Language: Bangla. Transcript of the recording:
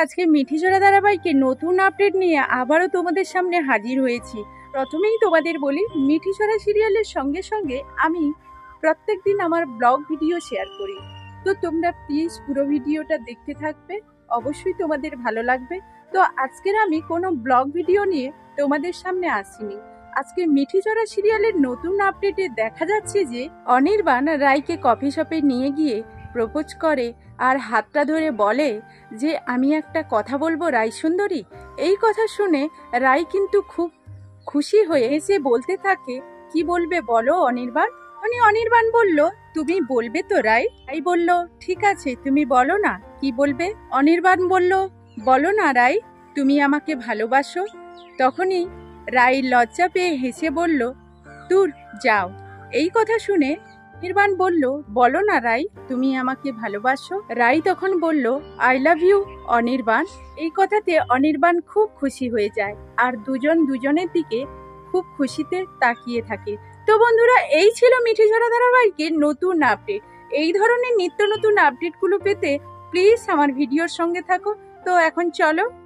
আজকে মিঠিঝোড়া ধারাবাহিকে নতুন আপডেট নিয়ে আবারও তোমাদের সামনে হাজির হয়েছি। প্রথমেই তোমাদের বলি, মিঠিঝোড়া সিরিয়ালের সঙ্গে সঙ্গে আমি প্রত্যেকদিন আমার ব্লগ ভিডিও শেয়ার করি, তো তোমরা প্লিজ পুরো ভিডিওটা দেখতে থাকবে, অবশ্যই তোমাদের ভালো লাগবে। তো আজকের আমি কোনো ব্লগ ভিডিও নিয়ে তোমাদের সামনে আসিনি। আজকে মিঠিঝোড়া সিরিয়ালের নতুন আপডেটে দেখা যাচ্ছে যে অনির্বাণ রায়কে কফি শপে নিয়ে গিয়ে প্রপোজ করে আর হাতটা ধরে বলে যে আমি একটা কথা বলবো রায় সুন্দরী। এই কথা শুনে রায় কিন্তু খুব খুশি হয়ে এসে বলতে থাকে, কি বলবে বলো অনির্বাণ। অনির্বাণ বলল, তুমি বলবে তো রায়। রায় বলল, ঠিক আছে তুমি বলো না কি বলবে। অনির্বাণ বলল, বলো না রায়, তুমি আমাকে ভালোবাসো। তখনই রায় লজ্জা পেয়ে হেসে বলল, দূর যাও। এই কথা শুনে অনির্বাণ বলল, বলো না রায়, তুমি আমাকে ভালোবাসো। রায় তখন বলল, আই লাভ ইউ অনির্বাণ। এই কথাতে অনির্বাণ খুব খুশি হয়ে যায় আর দুজন দুজনের দিকে খুব খুশিতে তাকিয়ে থাকে। তো বন্ধুরা, এই ছিল মিঠিঝোড়া ধারাবাহিকের নতুন আপডেট। এই ধরনের নিত্য নতুন আপডেটগুলো পেতে প্লিজ আমার ভিডিওর সঙ্গে থাকো। তো এখন চলো